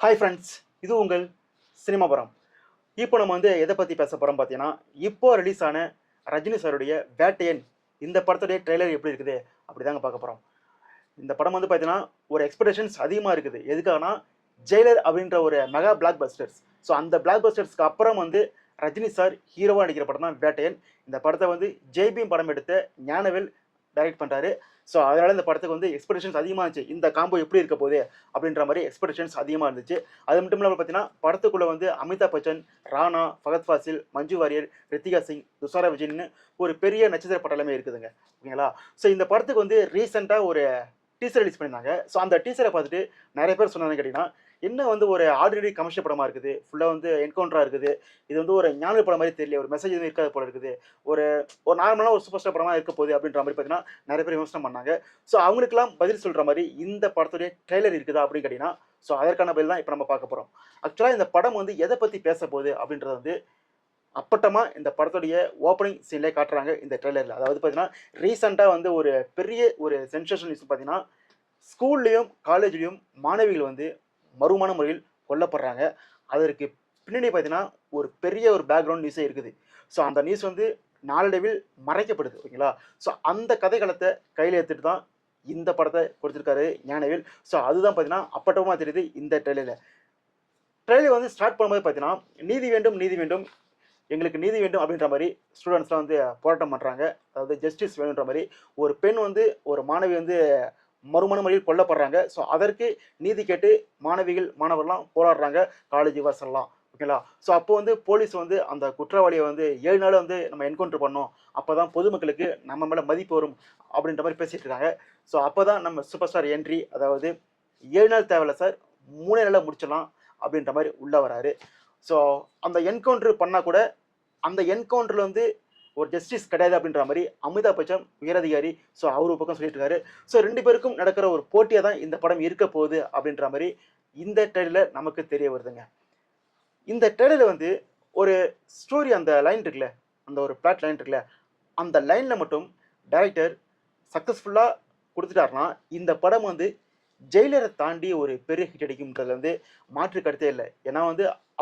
Hi friends, இது உங்கள் சினிமாபுரம். இப்போ நம்ம எதை பற்றி பேச போகிறோம் பார்த்தீங்கன்னா, இப்போ ரிலீஸ் ஆன ரஜினி சாருடைய வேட்டையன் இந்த படத்துடைய ட்ரெய்லர் எப்படி இருக்குது அப்படிதாங்க பார்க்க போகிறோம். இந்த படம் பார்த்தீங்கன்னா ஒரு எக்ஸ்பெக்டேஷன்ஸ் அதிகமாக இருக்குது. எதுக்காகனா ஜெயிலர் அப்படின்ற ஒரு மெகா பிளாக் பஸ்டர்ஸ். ஸோ அந்த பிளாக் பஸ்டர்ஸ்க்கு அப்புறம் ரஜினி சார் ஹீரோவாக நடிக்கிற படம் தான் வேட்டையன். இந்த படத்தை ஜெய்பீம் படம் எடுத்த ஞானவேல் டைரக்ட் பண்ணுறாரு. ஸோ அதனால் இந்த படத்துக்கு எக்ஸ்பெக்டேஷன்ஸ் அதிகமாக இருந்துச்சு. இந்த காம்போ எப்படி இருக்க போகுது அப்படின்ற மாதிரி எக்ஸ்பெக்டேஷன்ஸ் அதிகமாக இருந்துச்சு. அது மட்டும் இல்லாமல் பார்த்தீங்கன்னா படத்துக்குள்ளே அமிதாப் பச்சன், ராணா, ஃபகத் ஃபாசில், மஞ்சு வாரியர், ரித்திகா சிங், துஷாரா விஜயன்னு ஒரு பெரிய நட்சத்திர பட்டாளமே இருக்குதுங்க. ஓகேங்களா? ஸோ இந்த படத்துக்கு ரீசெண்டாக ஒரு டீசர் ரிலீஸ் பண்ணியிருந்தாங்க. ஸோ அந்த டீசரை பார்த்துட்டு நிறைய பேர் சொன்னாங்கன்னு கேட்டிங்கன்னா, என்ன ஒரு ஆர்டினரி கமர்ஷியல் படமாக இருக்குது, ஃபுல்லாக என்கவுண்டராக இருக்குது, இது ஒரு ஞான படம் மாதிரி தெரியல, ஒரு மெசேஜ் எதுவும் இருக்காது போல இருக்குது, ஒரு ஒரு நார்மலான ஒரு சூப்பர் ஸ்டார் படமாக இருக்க போகுது அப்படின்ற மாதிரி பார்த்தீங்கன்னா நிறைய பேர் விமர்சனம் பண்ணாங்க. ஸோ அவங்களுக்குலாம் பதில் சொல்கிற மாதிரி இந்த படத்துடைய ட்ரெய்லர் இருக்குதா அப்படின்னு கேட்டிங்கன்னா, ஸோ அதற்கான பதில் தான் இப்போ நம்ம பார்க்க போகிறோம். ஆக்சுவலாக இந்த படம் எதை பற்றி பேச போகுது அப்படின்றது அப்பட்டமா இந்த படத்துடைய ஓப்பனிங் சீன்லேயே காட்டுறாங்க இந்த ட்ரெய்லரில். அதாவது பார்த்தீங்கன்னா ரீசெண்டாக ஒரு பெரிய ஒரு சென்சேஷன் நியூஸ் பார்த்தீங்கன்னா, ஸ்கூல்லையும் காலேஜ்லேயும் மாணவிகள் மர்மமான முறையில் கொல்லப்படுறாங்க. அதற்கு பின்னாடி பார்த்தீங்கன்னா ஒரு பெரிய ஒரு பேக்ரவுண்ட் நியூஸே இருக்குது. ஸோ அந்த நியூஸ் நாளடைவில் மறைக்கப்படுது. ஓகேங்களா? ஸோ அந்த கதைக்களத்தை கையில் எடுத்துட்டு தான் இந்த படத்தை கொடுத்துருக்காரு ஞானவேல். ஸோ அதுதான் பார்த்தீங்கன்னா அப்பட்டமாக தெரியுது இந்த ட்ரெய்லரில். ட்ரெய்லர் ஸ்டார்ட் பண்ணும்போது பார்த்தீங்கன்னா, நீதி வேண்டும் நீதி வேண்டும், எங்களுக்கு நீதி வேண்டும் அப்படின்ற மாதிரி ஸ்டூடெண்ட்ஸ்லாம் போராட்டம் பண்ணுறாங்க. அதாவது ஜஸ்டிஸ் வேணுன்ற மாதிரி ஒரு பெண் ஒரு மாணவி மறுமண முறையில் கொல்லப்படுறாங்க. ஸோ அதற்கு நீதி கேட்டு மாணவிகள் மாணவர்லாம் போராடுறாங்க காலேஜ் வாசல்லாம். ஓகேங்களா? ஸோ அப்போ போலீஸ் அந்த குற்றவாளியை 7 நாள் நம்ம என்கவுண்டர் பண்ணோம், அப்போ தான் பொதுமக்களுக்கு நம்ம மேலே மதிப்பு வரும் அப்படின்ற மாதிரி பேசிகிட்டு இருக்காங்க. ஸோ அப்போ தான் நம்ம சூப்பர் ஸ்டார் என்ட்ரி, அதாவது 7 நாள் தேவையில்ல சார், 3 நாளில் முடிச்சிடலாம் அப்படின்ற மாதிரி உள்ளே வராரு. ஸோ அந்த என்கவுண்டர் பண்ணால் கூட அந்த என்கவுண்டரில் ஒரு ஜஸ்டிஸ் கிடையாது அப்படின்ற மாதிரி அமிதாப் பச்சன் உயரதிகாரி, ஸோ அவர் ஒரு பக்கம் சொல்லிட்டு இருக்காரு. ஸோ 2 பேருக்கும் நடக்கிற ஒரு போட்டியாக தான் இந்த படம் இருக்க போகுது அப்படின்ற மாதிரி இந்த ட்ரெய்லரில் நமக்கு தெரிய வருதுங்க. இந்த ட்ரெய்லரில் ஒரு ஸ்டோரி, அந்த லைன் இருக்குல்ல, அந்த ஒரு பிளாட் லைன் இருக்குல்ல, அந்த லைனில் மட்டும் டைரக்டர் சக்ஸஸ்ஃபுல்லாக கொடுத்துட்டாருன்னா இந்த படம் ஜெயிலரை தாண்டி ஒரு பெரிய ஹிட் அடிக்கும்ன்றது மாற்று கருத்தே இல்லை. ஏன்னா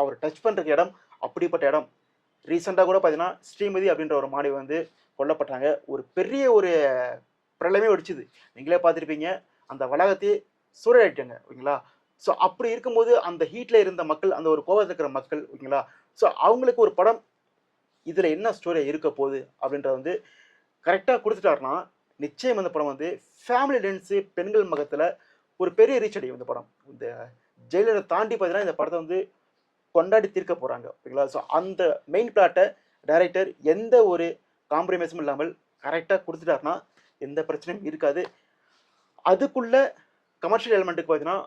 அவர் டச் பண்ணுற இடம் அப்படிப்பட்ட இடம். ரீசெண்டாக கூட பார்த்தீங்கன்னா ஸ்ரீமதி அப்படின்ற ஒரு மாணவி கொல்லப்பட்டாங்க. ஒரு பெரிய ஒரு பிரளயமே வெடிச்சுது. நீங்களே பார்த்துருப்பீங்க. அந்த வளாகத்தையே சூறையாடிட்டாங்க. ஓகேங்களா? ஸோ அப்படி இருக்கும்போது அந்த ஹீட்டில் இருந்த மக்கள், அந்த ஒரு கோவத்தில் இருக்கிற மக்கள், ஓகேங்களா, ஸோ அவங்களுக்கு ஒரு படம் இதில் என்ன ஸ்டோரி இருக்க போகுது அப்படின்றத கரெக்டாக கொடுத்துட்டாருன்னா நிச்சயம் இந்த படம் ஃபேமிலி லென்ஸு, பெண்கள் மகத்தில் ஒரு பெரிய ரீச் அடையும். இந்த படம் இந்த ஜெயிலரை தாண்டி பார்த்தீங்கன்னா இந்த படத்தை கொண்டாடி தீர்க்க போகிறாங்க. ஓகேங்களா? ஸோ அந்த மெயின் பிளாட்டை டைரக்டர் எந்த ஒரு காம்ப்ரமைஸும் இல்லாமல் கரெக்டாக கொடுத்துட்டாருன்னா எந்த பிரச்சனையும் இருக்காது. அதுக்குள்ள கமர்ஷியல் எலிமெண்ட்டுக்கு பார்த்தீங்கன்னா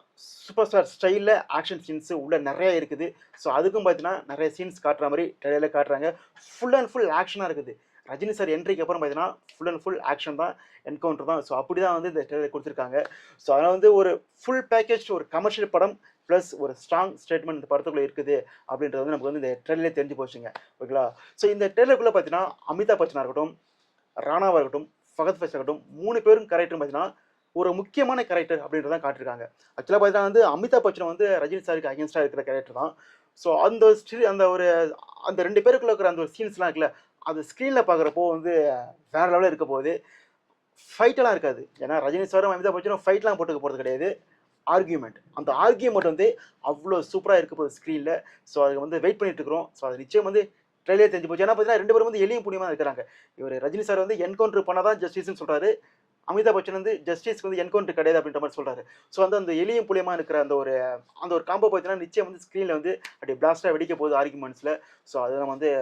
சூப்பர் ஸ்டார் ஸ்டைலில் ஆக்ஷன் சீன்ஸு உள்ளே நிறைய இருக்குது. ஸோ அதுக்கும் பார்த்தீங்கன்னா நிறைய சீன்ஸ் காட்டுற மாதிரி ட்ரெய்லரில் காட்டுறாங்க. ஃபுல் அண்ட் ஃபுல் ஆக்ஷனாக இருக்குது. ரஜினி சார் என்ட்ரிக்கு அப்புறம் பார்த்தீங்கன்னா ஃபுல் அண்ட் ஃபுல் ஆக்ஷன் தான், என்கவுண்டர் தான். ஸோ அப்படி தான் இந்த ட்ரெய்லர் கொடுத்துருக்காங்க. ஸோ அதனால் ஒரு ஃபுல் பேக்கேஜ் ஒரு கமர்ஷியல் படம் ப்ளஸ் ஒரு ஸ்ட்ராங் ஸ்டேட்மெண்ட் இந்த படத்துக்குள்ளே இருக்குது அப்படின்றது நமக்கு இந்த ட்ரெய்லரே தெரிஞ்சு போச்சுங்க. ஓகேங்களா? ஸோ இந்த ட்ரெய்லருக்குள்ளே பார்த்தீங்கன்னா அமிதாப் பச்சனாக இருக்கட்டும், ராணாவாக இருக்கட்டும், ஃபகத் ஃபாசில் இருக்கட்டும், 3 பேரும் கேரக்டர் பார்த்தீங்கன்னா ஒரு முக்கியமான கேரக்டர் அப்படின்றத காட்டியிருக்காங்க. ஆக்சுவலாக பார்த்தீங்கன்னா அமிதாப் பச்சன் ரஜினி சாருக்கு அகேன்ஸ்டாக இருக்கிற கேரக்டர் தான். ஸோ அந்த ஒரு அந்த 2 பேருக்குள்ள இருக்கிற அந்த ஒரு சீன்ஸ்லாம் இருக்குல்ல, அது ஸ்க்ரீனில் பார்க்குறப்போ வேறு லெவலில் இருக்க போகுது. ஃபைட்டெல்லாம் இருக்காது. ஏன்னா ரஜினி சாரும் அமிதாப் பச்சனும் ஃபைட்லாம் போட்டுக்க போகிறது கிடையாது. ஆர்கியூமெண்ட், அந்த ஆர்கியூமெண்ட் அவ்வளோ சூப்பராக இருக்க போகுது ஸ்க்ரீனில். ஸோ அதுக்கு வெயிட் பண்ணிட்டு இருக்கிறோம். ஸோ அது நிச்சயம் ட்ரெய்லரே தெரிஞ்சு போச்சு. ஏன்னா பார்த்தீங்கன்னா 2 பேரும் எளியும் புண்ணியமாக இருக்கிறாங்க. இவர் ரஜினி சார் என்கவுண்டர் பண்ணால் தான் ஜஸ்டிஸ்ன்னு சொல்கிறாரு. அமிதாப் பச்சன் ஜஸ்டிஸ்க்கு என்கவுண்டர் கிடையாது அப்படின்ற மாதிரி சொல்கிறாரு. ஸோ அந்த எளியும் புலியமாக இருக்கிற அந்த ஒரு காம்போ பார்த்தீங்கன்னா நிச்சயம் ஸ்க்ரீனில் அப்படி பிளாஸ்டாக வெடிக்க போகுது ஆர்கியூமெண்ட்ஸில். ஸோ அதை நம்ம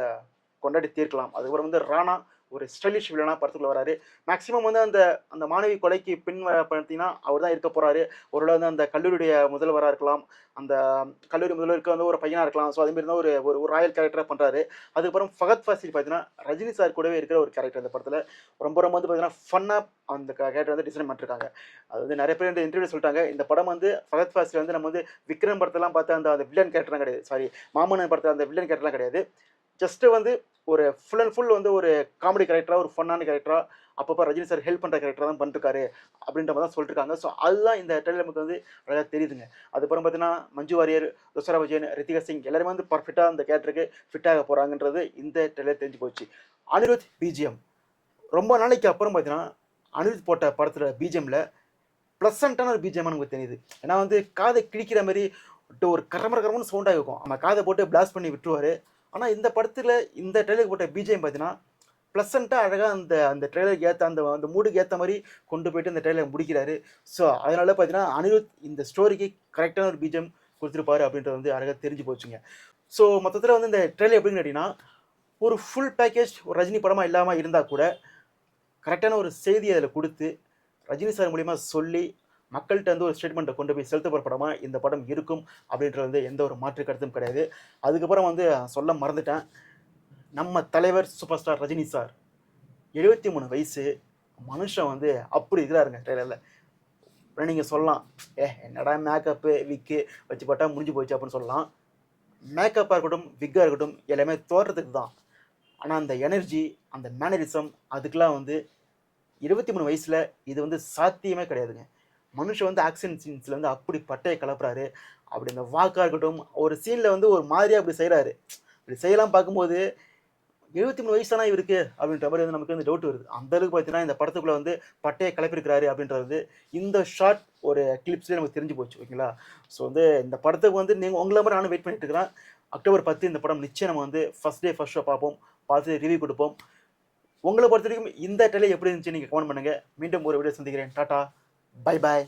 கொண்டாடி தீர்க்கலாம். அதுக்கப்புறம் ராணா ஒரு ஸ்டைலிஷ் வில்லனாக படத்துக்குள்ள வராரு. மேக்ஸிமம் அந்த அந்த மாணவி கொலைக்கு பின் பார்த்தீங்கன்னா அவர் தான் இருக்க போகிறாரு. ஒருவேளை அந்த கல்லூரியுடைய முதல்வராக இருக்கலாம், அந்த கல்லூரி முதல்வருக்கு ஒரு பையனாக இருக்கலாம். ஸோ அதேமாரி தான் ஒரு ராயல் கேரக்டராக பண்ணுறாரு. அதுக்கப்புறம் ஃபகத் ஃபாசில் பார்த்தீங்கன்னா ரஜினி சார் கூடவே இருக்கிற ஒரு கேரக்டர் இந்த படத்தில் ரொம்ப ரொம்ப பார்த்தீங்கன்னா ஃபன்னாக அந்த கேரக்டர் டிசைன் பண்ணிருக்காங்க. அது நிறைய பேர் இந்த இன்டர்வியூ சொல்லிட்டாங்க, இந்த படம் ஃபகத் ஃபாசில் நம்ம விக்ரம் படத்தெல்லாம் பார்த்து அந்த வில்லன் கேரக்டர்லாம் கிடையாது, சாரி மாமன்னன் படத்தில் அந்த வில்லன் கேரக்டர்லாம் கிடையாது. ஜஸ்ட்டு ஒரு ஃபுல் அண்ட் ஃபுல் ஒரு காமெடி கேரக்டராக, ஒரு ஃபன்னான கேரக்டராக அப்பப்போ ரஜினி சார் ஹெல்ப் பண்ணுற கேரக்டர் தான் பண்ணிருக்காரு அப்படின்ற மாதிரி தான் சொல்லியிருக்காங்க. ஸோ அதுதான் இந்த ட்ரெயிலர் நமக்கு வந்து அழகாக தெரியுதுங்க. அதுக்கப்புறம் பார்த்தீங்கன்னா மஞ்சு வாரியர், துஷாரா விஜயன், ரித்திகா சிங் எல்லாருமே வந்து பர்ஃபெக்டாக அந்த கேரக்டருக்கு ஃபிட் ஆக போகிறாங்கன்றது இந்த ட்ரெயிலர் தெரிஞ்சு போச்சு. அனிருத் பிஜிஎம் ரொம்ப நாளைக்கு அப்புறம் பார்த்தீங்கன்னா அனிருத் போட்ட படத்தில் பிஜிஎம்ல ப்ளசண்ட்டான ஒரு பிஜிஎம் நமக்கு தெரியுது. ஏன்னா வந்து காதை கிழிக்கிற மாதிரி ஒரு கரமரன்னு சவுண்டாக இருக்கும். நம்ம காதை போட்டு பிளாஸ்ட் பண்ணி விட்டுருவார். ஆனால் இந்த படத்தில் இந்த ட்ரெயிலருக்கு போட்ட பிஜிஎம் பார்த்தீங்கன்னா ப்ளசண்ட்டாக அழகாக அந்த அந்த ட்ரெயிலருக்கு ஏற்ற அந்த அந்த மூடுக்கு ஏற்ற மாதிரி கொண்டு போயிட்டு இந்த ட்ரெயிலர் முடிக்கிறாரு. ஸோ அதனால பார்த்தீங்கன்னா அனிருத் இந்த ஸ்டோரிக்கு கரெக்டான ஒரு பிஜிஎம் கொடுத்துருப்பாரு அப்படின்றது வந்து அழகாக தெரிஞ்சு போச்சுங்க. ஸோ மொத்தத்தில் வந்து இந்த ட்ரெயிலர் எப்படின்னு கேட்டிங்கன்னா ஒரு ஃபுல் பேக்கேஜ் ஒரு ரஜினி படமாக இல்லாமல் இருந்தால் கூட கரெக்டான ஒரு செய்தி அதில் கொடுத்து ரஜினி சார் மூலிமா சொல்லி மக்கள்கிட்ட வந்து ஒரு ஸ்டேட்மெண்ட்டை கொண்டு போய் செலுத்தப்படுற படமாக இந்த படம் இருக்கும் அப்படின்றது வந்து எந்த ஒரு மாற்று கருத்தும் கிடையாது. அதுக்கப்புறம் வந்து சொல்ல மறந்துட்டேன், நம்ம தலைவர் சூப்பர் ஸ்டார் ரஜினி சார் 73 வயசு மனுஷன் வந்து அப்படி இருக்கிறாருங்க ட்ரெயிலரில். நீங்கள் சொல்லலாம் என்னடா மேக்கப்பு விக்கு வச்சு போட்டால் முடிஞ்சு போச்சு அப்படின்னு சொல்லலாம். மேக்கப்பாக இருக்கட்டும் விக்காக இருக்கட்டும் எல்லாமே தோற்றத்துக்கு தான். ஆனால் அந்த எனர்ஜி அந்த மேனரிசம் அதுக்கெலாம் வந்து 23 வயசில் இது வந்து சாத்தியமே கிடையாதுங்க. மனுஷன் வந்து ஆக்ஷன் சீன்ஸில் வந்து அப்படி பட்டையை கலப்புறாரு. அப்படி இந்த வாக்காக இருக்கட்டும் ஒரு சீனில் வந்து ஒரு மாதிரியாக அப்படி செய்கிறாரு. இப்படி செய்யலாம் பார்க்கும்போது 73 வயசு தானே இவருக்கு அப்படின்ற மாதிரி வந்து நமக்கு வந்து டவுட் வருது. அந்தளவுக்கு பார்த்தீங்கன்னா இந்த படத்துக்குள்ளே வந்து பட்டையை கிளப்பிருக்கிறாரு அப்படின்றது இந்த ஷார்ட் ஒரு கிளிப்ஸ்லேயே நமக்கு தெரிஞ்சு போச்சு. ஓகேங்களா? ஸோ வந்து இந்த படத்துக்கு வந்து நீங்கள் உங்களை மாதிரி நானும் வெயிட் பண்ணிட்டு இருக்கிறேன். அக்டோபர் 10 இந்த படம் நிச்சயம் நம்ம வந்து ஃபர்ஸ்ட் டே ஃபர்ஸ்ட் ஷோ பார்ப்போம், பார்த்து ரிவ்யூ கொடுப்போம். உங்களை பொறுத்த வரைக்கும் இந்த ட்ரெயிலர் எப்படி இருந்துச்சு நீங்கள் கமெண்ட் பண்ணுங்கள். மீண்டும் ஒரு வீடியோ சந்திக்கிறேன். Tata, bye bye.